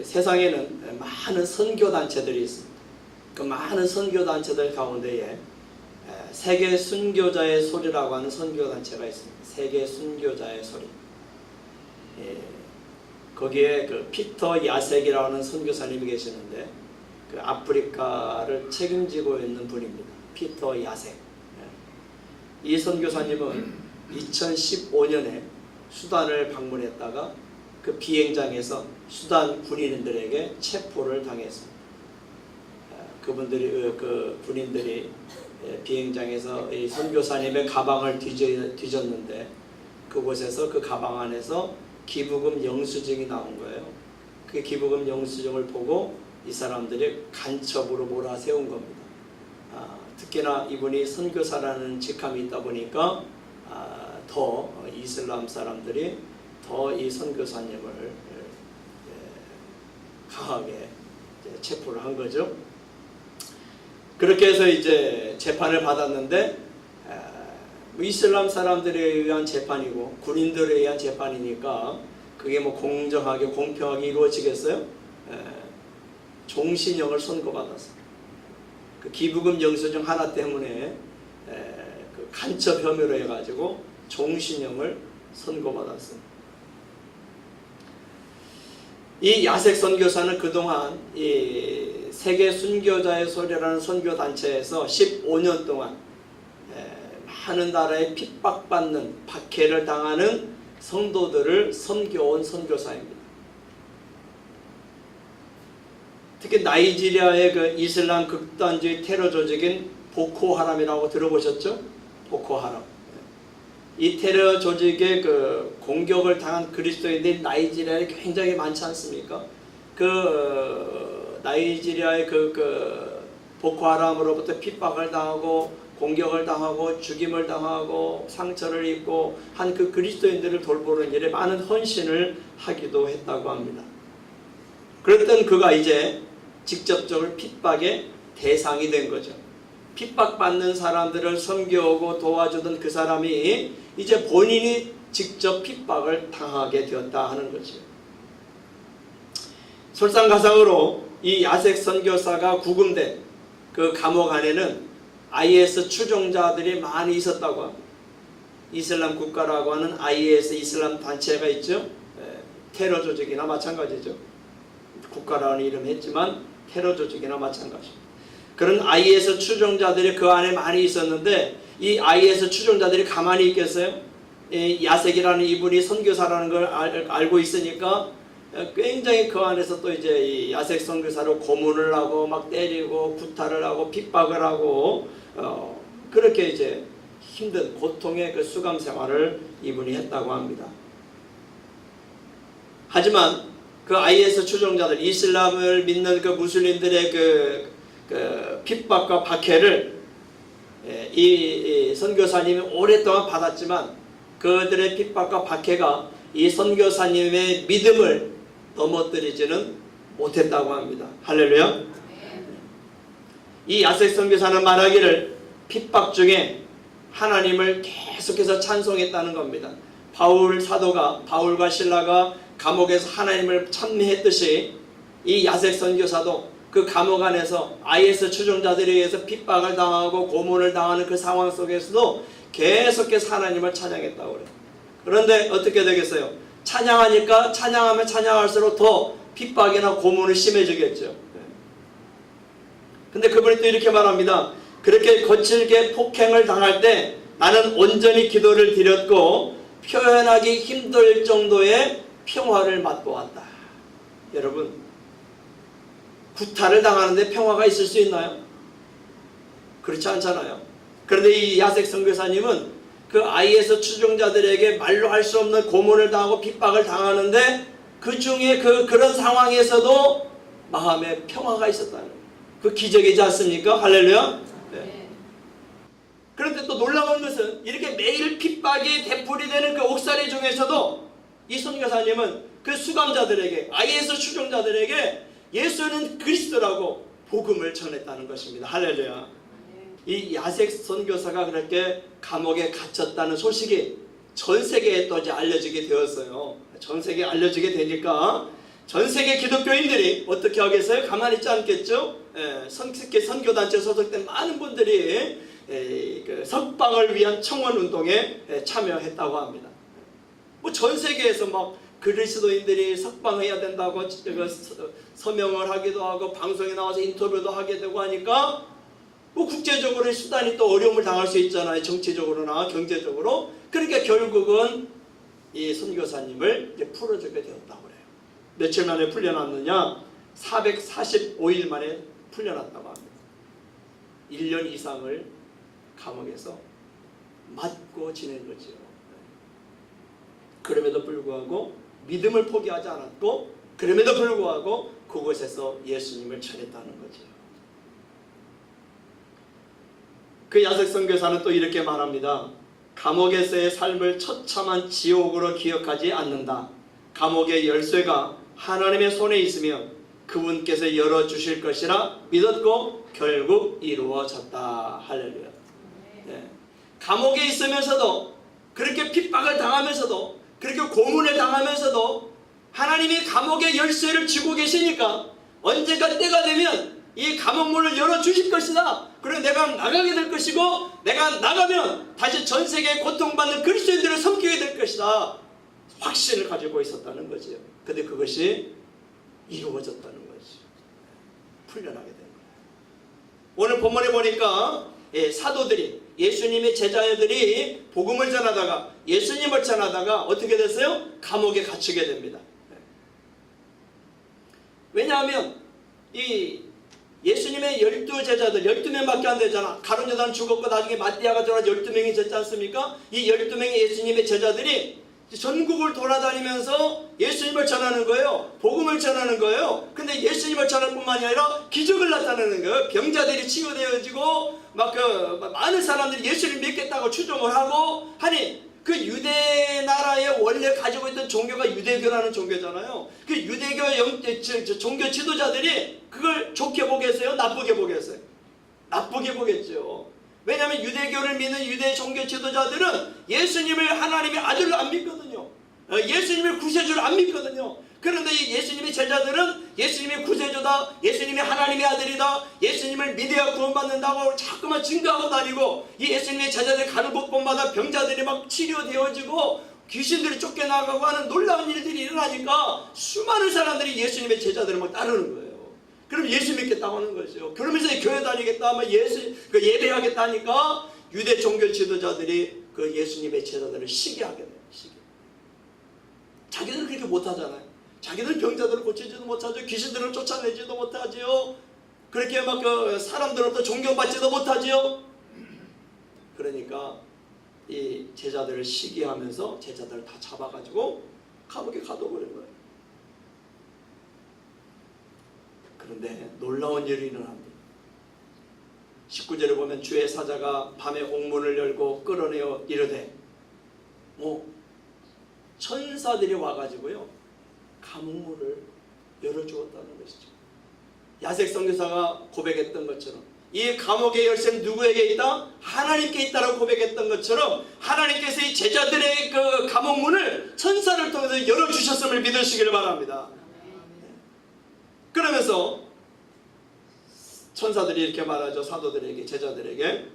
세상에는 많은 선교단체들이 있습니다. 그 많은 선교단체들 가운데에 세계 순교자의 소리라고 하는 선교단체가 있습니다. 세계 순교자의 소리. 거기에 그 피터 야색이라고 하는 선교사님이 계시는데 그 아프리카를 책임지고 있는 분입니다. 피터 야색. 이 선교사님은 2015년에 수단을 방문했다가 그 비행장에서 수단 군인들에게 체포를 당했습니다. 그 군인들이 비행장에서 이 선교사님의 가방을 뒤졌는데 그곳에서 그 가방 안에서 기부금 영수증이 나온 거예요. 그 기부금 영수증을 보고 이 사람들이 간첩으로 몰아세운 겁니다. 특히나 이분이 선교사라는 직함이 있다 보니까 더 이슬람 사람들이 더 이 선교사님을 강하게 체포를 한 거죠. 그렇게 해서 이제 재판을 받았는데 이슬람 사람들에 의한 재판이고 군인들에 의한 재판이니까 그게 뭐 공정하게 공평하게 이루어지겠어요? 종신형을 선고받았어요. 그 기부금 영수증 하나 때문에 그 간첩 혐의로 해가지고 종신형을 선고받았습니다. 이 야색 선교사는 그동안 이 세계 순교자의 소리라는 선교단체에서 15년 동안 많은 나라에 핍박받는 박해를 당하는 성도들을 섬겨온 선교사입니다. 특히 나이지리아의 그 이슬람 극단주의 테러 조직인 보코하람이라고 들어보셨죠? 보코하람. 이 테러 조직의 그 공격을 당한 그리스도인들이 나이지리아에 굉장히 많지 않습니까? 그 나이지리아의 그 보코하람으로부터 핍박을 당하고 공격을 당하고 죽임을 당하고 상처를 입고 한 그 그리스도인들을 돌보는 일에 많은 헌신을 하기도 했다고 합니다. 그랬던 그가 이제 직접적으로 핍박의 대상이 된 거죠. 핍박받는 사람들을 섬겨오고 도와주던 그 사람이 이제 본인이 직접 핍박을 당하게 되었다 하는 거죠. 설상가상으로 이 야색 선교사가 구금된 그 감옥 안에는 IS 추종자들이 많이 있었다고 합니다. 이슬람 국가라고 하는 IS 이슬람 단체가 있죠. 테러 조직이나 마찬가지죠. 국가라는 이름 했지만 테러 조직이나 마찬가지입니다. 그런 IS 추종자들이 그 안에 많이 있었는데 이 IS 추종자들이 가만히 있겠어요? 이 야색이라는 이분이 선교사라는 걸 알고 있으니까 굉장히 그 안에서 또 이제 이 야색 선교사로 고문을 하고 막 때리고 구타를 하고 핍박을 하고 그렇게 이제 힘든 고통의 그 수감 생활을 이분이 했다고 합니다. 하지만 그 IS 추종자들, 이슬람을 믿는 그 무슬림들의 그 핍박과 박해를 이 선교사님이 오랫동안 받았지만 그들의 핍박과 박해가 이 선교사님의 믿음을 넘어뜨리지는 못했다고 합니다. 할렐루야. 이 야색 선교사는 말하기를 핍박 중에 하나님을 계속해서 찬송했다는 겁니다. 바울 사도가 바울과 실라가 감옥에서 하나님을 찬미했듯이 이 야색 선교사도 그 감옥 안에서 IS 추종자들에 의해서 핍박을 당하고 고문을 당하는 그 상황 속에서도 계속해서 하나님을 찬양했다고 그래요. 그런데 어떻게 되겠어요? 찬양하니까 찬양하면 찬양할수록 더 핍박이나 고문이 심해지겠죠. 근데 그분이 또 이렇게 말합니다. 그렇게 거칠게 폭행을 당할 때 나는 온전히 기도를 드렸고 표현하기 힘들 정도의 평화를 맛보았다. 여러분, 구타를 당하는데 평화가 있을 수 있나요? 그렇지 않잖아요. 그런데 이 야색 선교사님은 그 IS 추종자들에게 말로 할 수 없는 고문을 당하고 핍박을 당하는데 그 중에 그런 상황에서도 마음에 평화가 있었다는 거예요. 그 기적이지 않습니까? 할렐루야. 네. 그런데 또 놀라운 것은 이렇게 매일 핍박이 되풀이되는 그 옥살이 중에서도 이 선교사님은 그 수감자들에게 IS 추종자들에게 예수는 그리스도라고 복음을 전했다는 것입니다. 할렐루야. 이 야색 선교사가 그렇게 감옥에 갇혔다는 소식이 전 세계에 또 이제 알려지게 되었어요. 전 세계에 알려지게 되니까 전 세계 기독교인들이 어떻게 하겠어요? 가만히 있지 않겠죠? 특히 선교단체에 소속된 많은 분들이 그 석방을 위한 청원운동에 참여했다고 합니다. 뭐 전 세계에서 막 그리스도인들이 석방해야 된다고 서명을 하기도 하고 방송에 나와서 인터뷰도 하게 되고 하니까 뭐 국제적으로의 수단이 또 어려움을 당할 수 있잖아요. 정치적으로나 경제적으로. 그러니까 결국은 이 선교사님을 이제 풀어주게 되었다고 그래요. 며칠 만에 풀려났느냐? 445일 만에 풀려났다고 합니다. 1년 이상을 감옥에서 맞고 지낸 거죠. 그럼에도 불구하고 믿음을 포기하지 않았고, 그럼에도 불구하고 그곳에서 예수님을 전했다는 거죠. 그 야색 선교사는 또 이렇게 말합니다. 감옥에서의 삶을 처참한 지옥으로 기억하지 않는다. 감옥의 열쇠가 하나님의 손에 있으며 그분께서 열어주실 것이라 믿었고 결국 이루어졌다. 할렐루야. 네. 감옥에 있으면서도, 그렇게 핍박을 당하면서도, 그렇게 고문을 당하면서도 하나님이 감옥의 열쇠를 쥐고 계시니까 언젠가 때가 되면 이 감옥문을 열어주실 것이다. 그리고 내가 나가게 될 것이고, 내가 나가면 다시 전 세계에 고통받는 그리스도인들을 섬기게 될 것이다. 확신을 가지고 있었다는 거죠. 근데 그것이 이루어졌다는 거죠. 풀려나게 된 거예요. 오늘 본문에 보니까 사도들이, 예수님의 제자들이 복음을 전하다가, 예수님을 전하다가 어떻게 됐어요? 감옥에 갇히게 됩니다. 왜냐하면 이 예수님의 12제자들 12명밖에 안 되잖아. 가룟 유다는 죽었고 나중에 마띠아가 들어와 12명이 됐지 않습니까? 이 12명의 예수님의 제자들이 전국을 돌아다니면서 예수님을 전하는 거예요. 복음을 전하는 거예요. 근데 예수님을 전할 뿐만이 아니라 기적을 나타내는 거예요. 병자들이 치유되어지고 많은 사람들이 예수를 믿겠다고 추종을 하고 하니, 그 유대 나라에 원래 가지고 있던 종교가 유대교라는 종교잖아요. 그 유대교 종교 지도자들이 그걸 좋게 보겠어요? 나쁘게 보겠어요? 나쁘게 보겠죠. 왜냐하면 유대교를 믿는 유대 종교 지도자들은 예수님을 하나님의 아들로 안 믿거든요. 예수님을 구세주를 안 믿거든요. 그런데 이 예수님의 제자들은 예수님이 구세주다, 예수님이 하나님의 아들이다, 예수님을 믿어야 구원받는다고 자꾸만 증거하고 다니고, 이 예수님의 제자들 가는 곳곳마다 병자들이 막 치료되어지고 귀신들이 쫓겨나가고 하는 놀라운 일들이 일어나니까 수많은 사람들이 예수님의 제자들을 막 따르는 거예요. 그럼 예수 믿겠다고 하는 거죠. 그러면서 교회 다니겠다 하면 예배하겠다 하니까 유대 종교 지도자들이 그 예수님의 제자들을 시기하게 돼요. 시기. 자기들은 그렇게 못하잖아요. 자기들은 병자들을 고치지도 못하죠. 귀신들을 쫓아내지도 못하죠. 그렇게 막 사람들로부터 존경받지도 못하죠. 그러니까 이 제자들을 시기하면서 제자들을 다 잡아가지고 감옥에 가둬버린 거예요. 그런데 놀라운 일이 일어납니다. 19절에 보면 주의 사자가 밤에 옥문을 열고 끌어내어 이르되, 천사들이 와가지고요 감옥문을 열어주었다는 것이죠. 야색 선교사가 고백했던 것처럼 이 감옥의 열쇠는 누구에게 있다? 하나님께 있다라고 고백했던 것처럼 하나님께서 이 제자들의 그 감옥문을 천사를 통해서 열어주셨음을 믿으시기를 바랍니다. 그러면서 천사들이 이렇게 말하죠. 사도들에게, 제자들에게.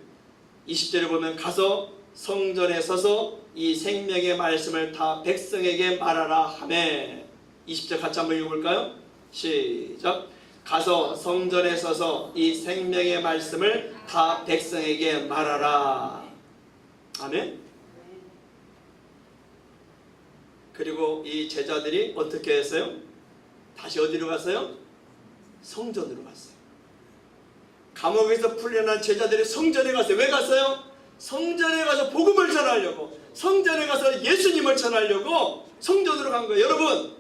20절에 보면 가서 성전에 서서 이 생명의 말씀을 다 백성에게 말하라 하매. 20절 같이 한번 읽어볼까요? 시작. 가서 성전에 서서 이 생명의 말씀을 다 백성에게 말하라. 아멘. 그리고 이 제자들이 어떻게 했어요? 다시 어디로 갔어요? 성전으로 갔어요. 감옥에서 풀려난 제자들이 성전에 갔어요. 왜 갔어요? 성전에 가서 복음을 전하려고, 성전에 가서 예수님을 전하려고 성전으로 간 거예요. 여러분,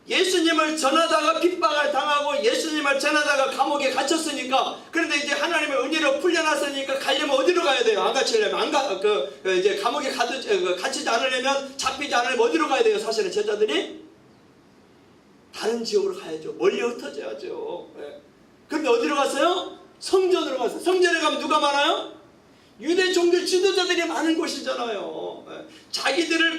예수님을 전하다가 핍박을 당하고 예수님을 전하다가 감옥에 갇혔으니까, 그런데 이제 하나님의 은혜로 풀려났으니까 가려면 어디로 가야 돼요? 안 갇히려면 이제 감옥에 갇히지 않으려면, 잡히지 않으려면 어디로 가야 돼요? 사실은 제자들이 다른 지역으로 가야죠. 멀리 흩어져야죠. 그런데 어디로 갔어요? 성전으로 갔어요. 성전에 가면 누가 많아요? 유대 종교 지도자들이 많은 곳이잖아요. 자기들을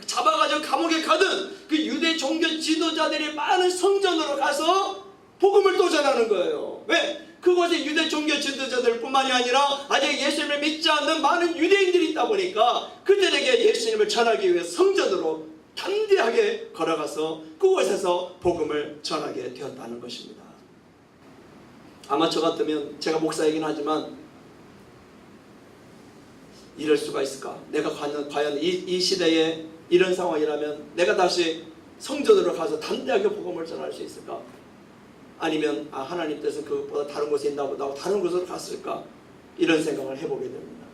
잡아가지고 감옥에 가든 그 유대 종교 지도자들이 많은 성전으로 가서 복음을 또 전하는 거예요. 왜? 그곳에 유대 종교 지도자들 뿐만이 아니라 아직 예수님을 믿지 않는 많은 유대인들이 있다 보니까 그들에게 예수님을 전하기 위해 성전으로 담대하게 걸어가서 그곳에서 복음을 전하게 되었다는 것입니다. 아마 저 같으면, 제가 목사이긴 하지만 이럴 수가 있을까? 내가 과연 이 시대에 이런 상황이라면 내가 다시 성전으로 가서 담대하게 복음을 전할 수 있을까? 아니면 하나님 뜻은 그것보다 다른 곳에 있나 보다 하고 다른 곳으로 갔을까? 이런 생각을 해보게 됩니다.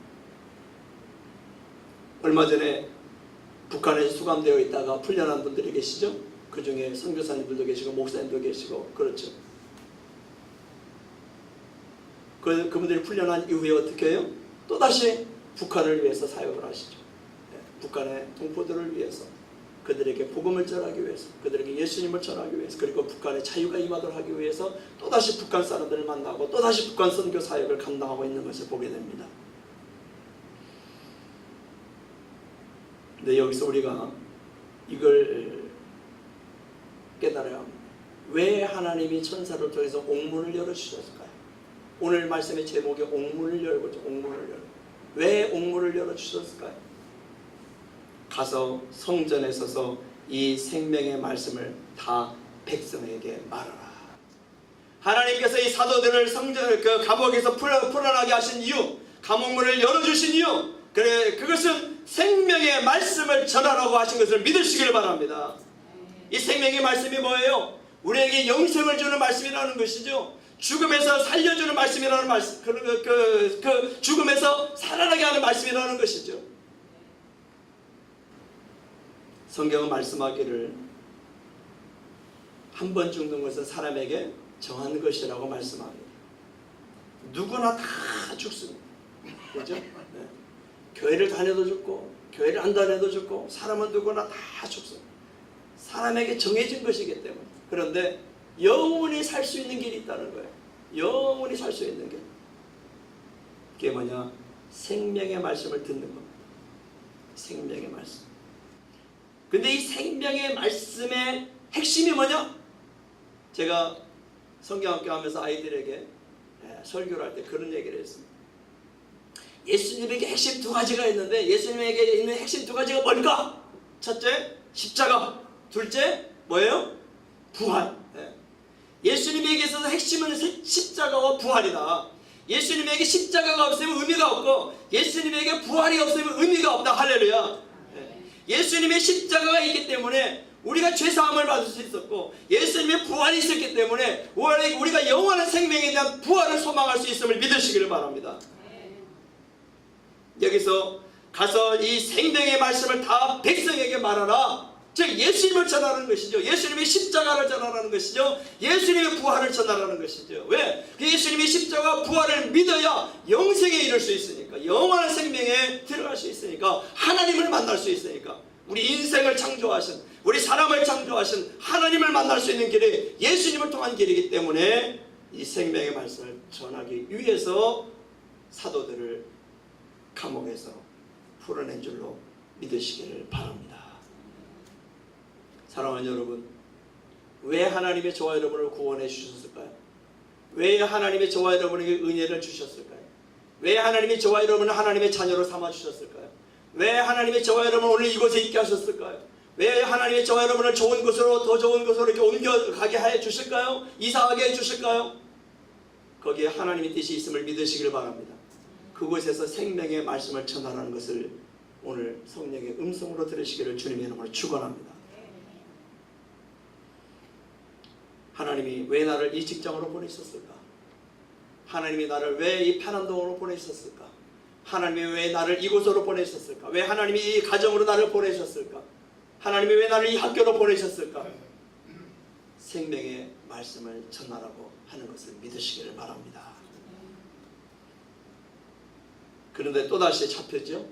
얼마 전에 북한에 수감되어 있다가 풀려난 분들이 계시죠? 그 중에 선교사님들도 계시고 목사님도 계시고 그렇죠. 그분들이 풀려난 이후에 어떻게 해요? 또다시 북한을 위해서 사역을 하시죠. 북한의 동포들을 위해서, 그들에게 복음을 전하기 위해서, 그들에게 예수님을 전하기 위해서, 그리고 북한의 자유가 임하도록 하기 위해서 또다시 북한 사람들을 만나고 또다시 북한 선교 사역을 감당하고 있는 것을 보게 됩니다. 근데 여기서 우리가 이걸 깨달아야 합니다. 왜 하나님이 천사를 통해서 옥문을 열어주셨을까요? 오늘 말씀의 제목이 옥문을 열고죠. 옥문을 열고. 왜 옥문을 열어주셨을까요? 가서 성전에 서서 이 생명의 말씀을 다 백성에게 말하라. 하나님께서 이 사도들을 감옥에서 풀어나게 하신 이유, 감옥문을 열어주신 이유, 그것은 생명의 말씀을 전하라고 하신 것을 믿으시길 바랍니다. 이 생명의 말씀이 뭐예요? 우리에게 영생을 주는 말씀이라는 것이죠. 죽음에서 살려주는 말씀이라는 말씀, 그 죽음에서 살아나게 하는 말씀이라는 것이죠. 성경은 말씀하기를 한 번 죽는 것은 사람에게 정한 것이라고 말씀합니다. 누구나 다 죽습니다. 그렇죠? 네. 교회를 다녀도 죽고 교회를 안 다녀도 죽고 사람은 누구나 다 죽습니다. 사람에게 정해진 것이기 때문에. 그런데 영원히 살 수 있는 길이 있다는 거예요. 영원히 살 수 있는 길. 그게 뭐냐? 생명의 말씀을 듣는 겁니다. 생명의 말씀. 근데 이 생명의 말씀의 핵심이 뭐냐? 제가 성경학교 하면서 아이들에게 설교를 할 때 그런 얘기를 했습니다. 예수님에게 핵심 두 가지가 있는데 예수님에게 있는 핵심 두 가지가 뭘까? 첫째, 십자가. 둘째, 뭐예요? 부활. 예수님에게 있어서 핵심은 십자가와 부활이다. 예수님에게 십자가가 없으면 의미가 없고 예수님에게 부활이 없으면 의미가 없다. 할렐루야. 예수님의 십자가가 있기 때문에 우리가 죄사함을 받을 수 있었고 예수님의 부활이 있었기 때문에 우리가 영원한 생명에 대한 부활을 소망할 수 있음을 믿으시기를 바랍니다. 여기서 가서 이 생명의 말씀을 다 백성에게 말하라. 즉 예수님을 전하는 것이죠. 예수님의 십자가를 전하라는 것이죠. 예수님의 부활을 전하라는 것이죠. 왜? 예수님의 십자가 부활을 믿어야 영생에 이를 수 있으니까, 영원한 생명에 들어갈 수 있으니까, 하나님을 만날 수 있으니까, 우리 인생을 창조하신, 우리 사람을 창조하신 하나님을 만날 수 있는 길이 예수님을 통한 길이기 때문에 이 생명의 말씀을 전하기 위해서 사도들을 감옥에서 풀어낸 줄로 믿으시기를 바랍니다. 사랑하는 여러분, 왜 하나님의 저와 여러분을 구원해 주셨을까요? 왜 하나님의 저와 여러분에게 은혜를 주셨을까요? 왜 하나님이 저와 여러분을 하나님의 자녀로 삼아 주셨을까요? 왜 하나님의 저와 여러분을 오늘 이곳에 있게 하셨을까요? 왜 하나님의 저와 여러분을 좋은 곳으로, 더 좋은 곳으로 이렇게 옮겨가게 해 주실까요? 이사하게 해 주실까요? 거기에 하나님의 뜻이 있음을 믿으시길 바랍니다. 그곳에서 생명의 말씀을 전하라는 것을 오늘 성령의 음성으로 들으시기를 주님의 이름으로 축원합니다. 하나님이 왜 나를 이 직장으로 보내셨을까? 하나님이 나를 왜 이 편안동으로 보내셨을까? 하나님이 왜 나를 이곳으로 보내셨을까? 왜 하나님이 이 가정으로 나를 보내셨을까? 하나님이 왜 나를 이 학교로 보내셨을까? 생명의 말씀을 전하라고 하는 것을 믿으시기를 바랍니다. 그런데 또다시 잡혔죠?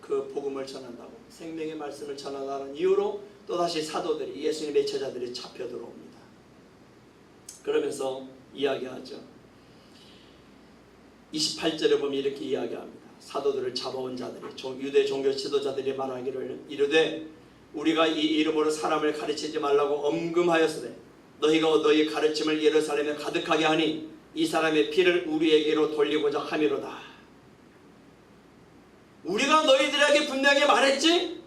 그 복음을 전한다고, 생명의 말씀을 전하라는 이유로 또다시 사도들이, 예수님의 제자들이 잡혀 들어옵니다. 그러면서 이야기하죠. 28절에 보면 이렇게 이야기합니다. 사도들을 잡아온 자들이 유대 종교 지도자들이 말하기를 이르되 우리가 이 이름으로 사람을 가르치지 말라고 엄금하였으되 너희가 너희 가르침을 예루살렘에 가득하게 하니 이 사람의 피를 우리에게로 돌리고자 함이로다. 우리가 너희들에게 분명히 말했지?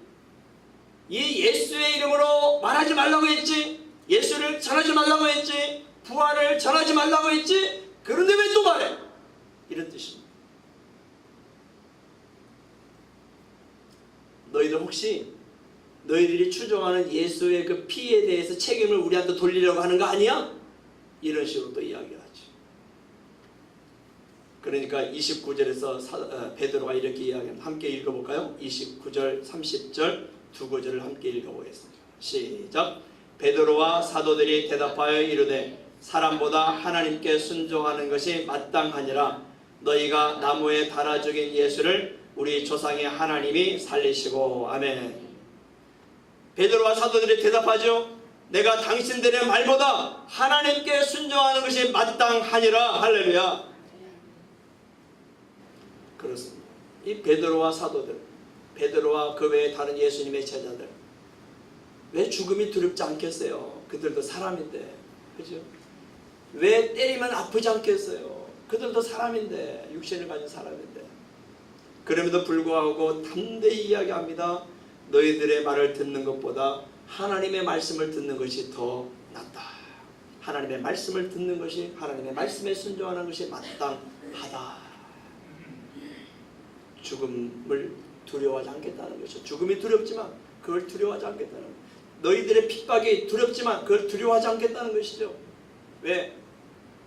이 예수의 이름으로 말하지 말라고 했지? 예수를 전하지 말라고 했지? 부활을 전하지 말라고 했지? 그런데 왜 또 말해? 이런 뜻입니다. 너희들 혹시 너희들이 추종하는 예수의 그 피에 대해서 책임을 우리한테 돌리려고 하는 거 아니야? 이런 식으로 또 이야기를 하죠. 그러니까 29절에서 베드로가 이렇게 이야기합니다. 함께 읽어볼까요? 29절, 30절 두 구절을 함께 읽어보겠습니다. 시작. 베드로와 사도들이 대답하여 이르되 사람보다 하나님께 순종하는 것이 마땅하니라. 너희가 나무에 달아 죽인 예수를 우리 조상의 하나님이 살리시고. 아멘. 베드로와 사도들이 대답하죠. 내가 당신들의 말보다 하나님께 순종하는 것이 마땅하니라. 할렐루야. 그렇습니다. 이 베드로와 사도들, 베드로와 그 외에 다른 예수님의 제자들, 왜 죽음이 두렵지 않겠어요? 그들도 사람인데, 그죠? 왜 때리면 아프지 않겠어요? 그들도 사람인데, 육신을 가진 사람인데. 그럼에도 불구하고 담대히 이야기합니다. 너희들의 말을 듣는 것보다 하나님의 말씀을 듣는 것이 더 낫다. 하나님의 말씀을 듣는 것이, 하나님의 말씀에 순종하는 것이 마땅하다. 죽음을 두려워하지 않겠다는 것이죠. 죽음이 두렵지만 그걸 두려워하지 않겠다는 것이죠. 너희들의 핍박이 두렵지만 그걸 두려워하지 않겠다는 것이죠. 왜?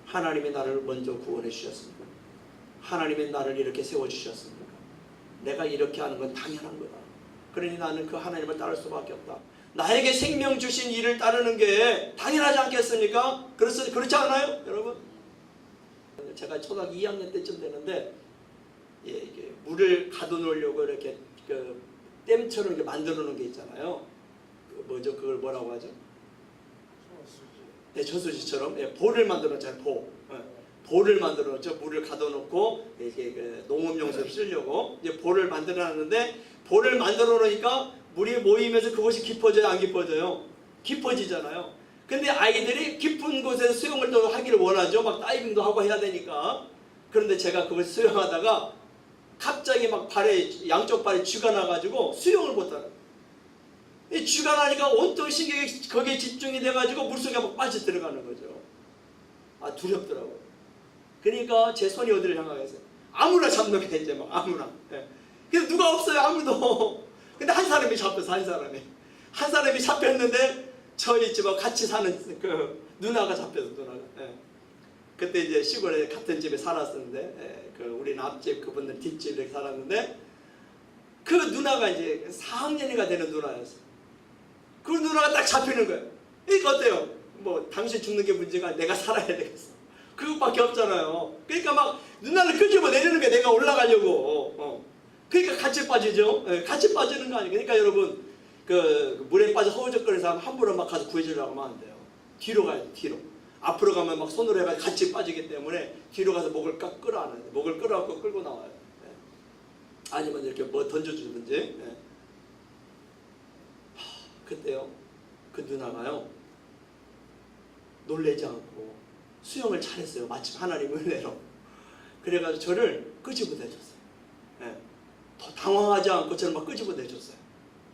하나님이 나를 먼저 구원해 주셨습니까? 하나님이 나를 이렇게 세워주셨습니까? 내가 이렇게 하는 건 당연한 거다. 그러니 나는 그 하나님을 따를 수밖에 없다. 나에게 생명 주신 이를 따르는 게 당연하지 않겠습니까? 그렇지 않아요? 여러분? 제가 초등학교 2학년 때쯤 되는데 이게 물을 가둬놓으려고 이렇게 그 댐처럼 이렇게 만들어 놓은 게 있잖아요. 뭐죠? 그걸 뭐라고 하죠? 네, 저수지처럼. 예, 볼을 만들어 놨잖아요. 볼을 만들어 놨죠. 물을 가둬놓고 이렇게 그 농업용수를 쓰려고 이제 볼을 만들어 놨는데, 볼을 만들어 놓으니까 물이 모이면서 그곳이 깊어져요, 안 깊어져요? 깊어지잖아요. 근데 아이들이 깊은 곳에서 수영을 또 하기를 원하죠. 막 다이빙도 하고 해야 되니까. 그런데 제가 그걸 수영하다가 갑자기 막 양쪽 발에 쥐가 나가지고 수영을 못하는. 이 쥐가 나니까 온통 신경이 거기에 집중이 돼가지고 물속에 막 빠져 들어가는 거죠. 아, 두렵더라고요. 그러니까 제 손이 어디를 향하겠어요? 아무나 잡는 게 이제 막 아무나. 예. 그래서 누가 없어요, 아무도. 근데 한 사람이 잡혔어, 한 사람이 잡혔는데 저희 집하고 같이 사는 그 누나가 잡혔어, 누나가. 예. 그때 이제 시골에 같은 집에 살았었는데, 예, 그 우리는 앞집, 그분들 뒷집 이렇게 살았는데, 그 누나가 이제 4학년이가 되는 누나였어. 그 누나가 딱 잡히는 거예요. 그러니까 어때요? 뭐 당신 죽는 게 문제가 아니라 내가 살아야 되겠어. 그것밖에 없잖아요. 그러니까 막 누나를 끄집어 내리는 게 내가 올라가려고. 그러니까 같이 빠지죠. 예, 같이 빠지는 거 아니에요. 그러니까 여러분, 그 물에 빠져 허우적거리는 사람 함부로 막 가서 구해주려고 하면 안 돼요. 뒤로 가야 돼, 뒤로. 앞으로 가면 막 손으로 해가지고 같이 빠지기 때문에 뒤로 가서 목을 꽉 끌어안아야 돼. 목을 끌어안고 끌고 나와요. 예. 아니면 이렇게 뭐 던져주든지. 예. 그때요, 그 누나가요, 놀래지 않고 수영을 잘했어요. 마침 하나님 은혜로. 그래가지고 저를 끄집어 내줬어요. 예. 더 당황하지 않고 저를 막 끄집어 내줬어요.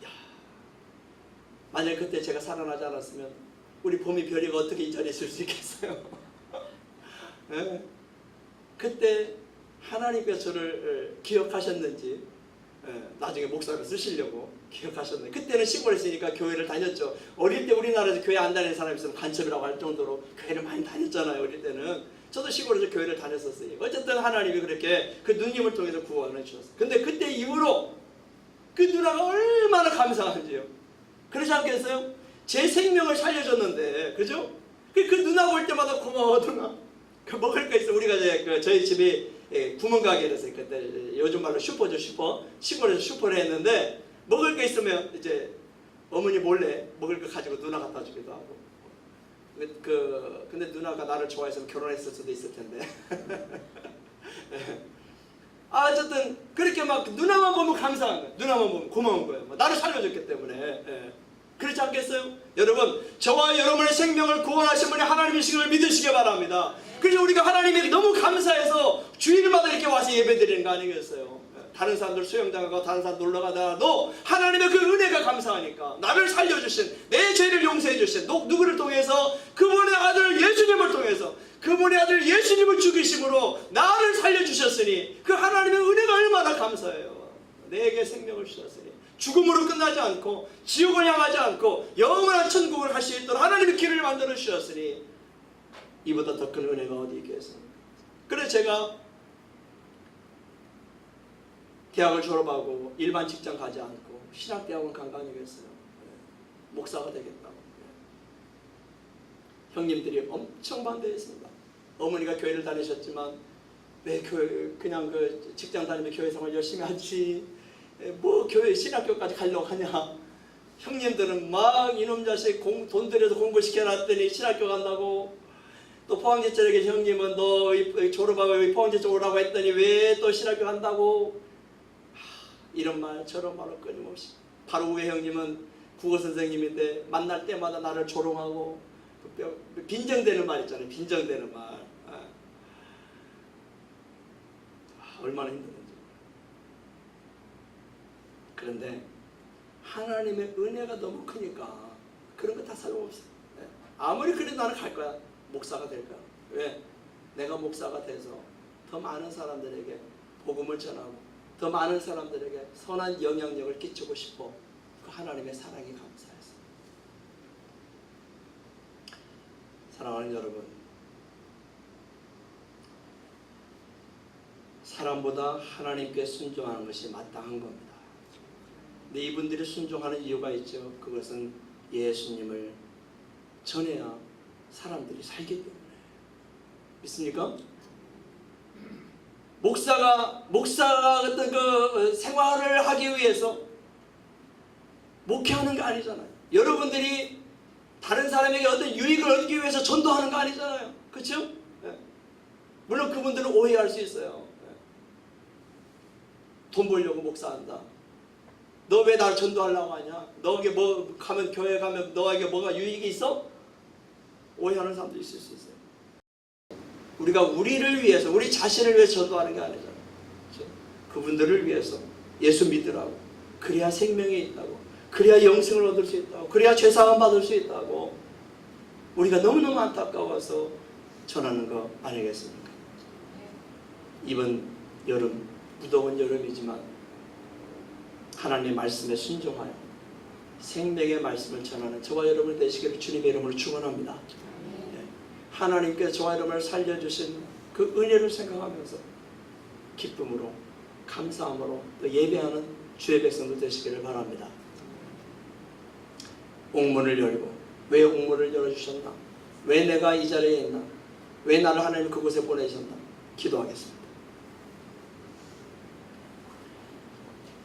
야, 만약 그때 제가 살아나지 않았으면 우리 봄이 별이가 어떻게 이 자리에 있을 수 있겠어요? 예. 그때 하나님께서 저를 기억하셨는지, 예, 나중에 목사로 쓰시려고 기억하셨네. 그때는 시골에 있으니까 교회를 다녔죠. 어릴 때 우리나라에서 교회 안 다니는 사람이 있으면 간첩이라고 할 정도로 교회를 많이 다녔잖아요. 어릴 때는. 저도 시골에서 교회를 다녔었어요. 어쨌든 하나님이 그렇게 그 누님을 통해서 구원을 주셨어요. 근데 그때 이후로 그 누나가 얼마나 감사한지요. 그러지 않겠어요? 제 생명을 살려줬는데, 그죠? 그 누나 볼 때마다 고마워, 누나. 그 먹을 거 있어. 우리가 이제 저희 집이 구멍 가게였어요. 그때 요즘 말로 슈퍼죠, 슈퍼. 시골에서 슈퍼를 했는데, 먹을 거 있으면 이제 어머니 몰래 먹을 거 가지고 누나 갖다 주기도 하고. 근데 누나가 나를 좋아해서 결혼했을 수도 있을 텐데. 어쨌든 그렇게 막 누나만 보면 감사한 거예요. 누나만 보면 고마운 거예요. 나를 살려줬기 때문에. 예. 그렇지 않겠어요? 여러분, 저와 여러분의 생명을 구원하신 분이 하나님이신 걸 믿으시기 바랍니다. 그래서 우리가 하나님에게 너무 감사해서 주일마다 이렇게 와서 예배드리는 거 아니겠어요? 다른 사람들 수영장 가고 다른 사람 놀러 가다가도 하나님의 그 은혜가 감사하니까, 나를 살려주신, 내 죄를 용서해 주신 누구를 통해서? 그분의 아들 예수님을 통해서, 그분의 아들 예수님을 죽이심으로 나를 살려주셨으니 그 하나님의 은혜가 얼마나 감사해요. 내게 생명을 주셨으니 죽음으로 끝나지 않고 지옥을 향하지 않고 영원한 천국을 갈 수 있도록 하나님의 길을 만들어 주셨으니 이보다 더 큰 은혜가 어디 있겠습니까? 그래서 제가 대학을 졸업하고 일반 직장 가지 않고 신학대학원 간 거 아니겠어요? 목사가 되겠다고. 형님들이 엄청 반대했습니다. 어머니가 교회를 다니셨지만 왜 그냥 그 직장 다니며 교회 생활 열심히 하지, 뭐 교회 신학교까지 가려고 하냐. 형님들은 막 이놈 자식 돈 들여서 공부시켜놨더니 신학교 간다고. 또 포항제철에게 형님은 너 졸업하고 여기 포항제철 오라고 했더니 왜 또 신학교 간다고. 이런 말 저런 말을 끊임없이. 바로 우회 형님은 국어 선생님인데 만날 때마다 나를 조롱하고 빈정대는 말 있잖아요. 빈정대는 말. 얼마나 힘든지. 그런데 하나님의 은혜가 너무 크니까 그런 거 다 소용없어요. 아무리 그래도 나는 갈 거야. 목사가 될 거야. 왜? 내가 목사가 돼서 더 많은 사람들에게 복음을 전하고 더 많은 사람들에게 선한 영향력을 끼치고 싶어. 그 하나님의 사랑이 감사해서. 사랑하는 여러분, 사람보다 하나님께 순종하는 것이 마땅한 겁니다. 근데 이분들이 순종하는 이유가 있죠. 그것은 예수님을 전해야 사람들이 살기 때문에. 믿습니까? 목사가 어떤 그 생활을 하기 위해서 목회하는 거 아니잖아요. 여러분들이 다른 사람에게 어떤 유익을 얻기 위해서 전도하는 거 아니잖아요. 그렇죠? 물론 그분들은 오해할 수 있어요. 돈 벌려고 목사한다. 너 왜 나를 전도하려고 하냐? 너에게 뭐 가면 교회 가면 너에게 뭐가 유익이 있어? 오해하는 사람도 있을 수 있어요. 우리가 우리를 위해서, 우리 자신을 위해서 전도하는 게 아니잖아요. 그렇죠? 그분들을 위해서 예수 믿으라고. 그래야 생명이 있다고. 그래야 영생을 얻을 수 있다고. 그래야 죄사함 받을 수 있다고. 우리가 너무너무 안타까워서 전하는 거 아니겠습니까? 이번 여름, 무더운 여름이지만 하나님의 말씀에 순종하여 생명의 말씀을 전하는 저와 여러분 되시기를 주님의 이름으로 축원합니다. 하나님께서 저와 여러분을 살려주신 그 은혜를 생각하면서 기쁨으로 감사함으로 또 예배하는 주의 백성들 되시기를 바랍니다. 옥문을 열고 왜 옥문을 열어주셨나? 왜 내가 이 자리에 있나? 왜 나를 하나님 그곳에 보내셨나? 기도하겠습니다.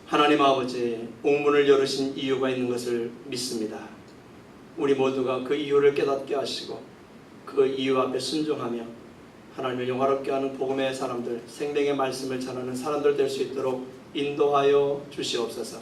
하나님 아버지, 옥문을 열으신 이유가 있는 것을 믿습니다. 우리 모두가 그 이유를 깨닫게 하시고 그 이유 앞에 순종하며 하나님을 영화롭게 하는 복음의 사람들, 생명의 말씀을 전하는 사람들 될 수 있도록 인도하여 주시옵소서.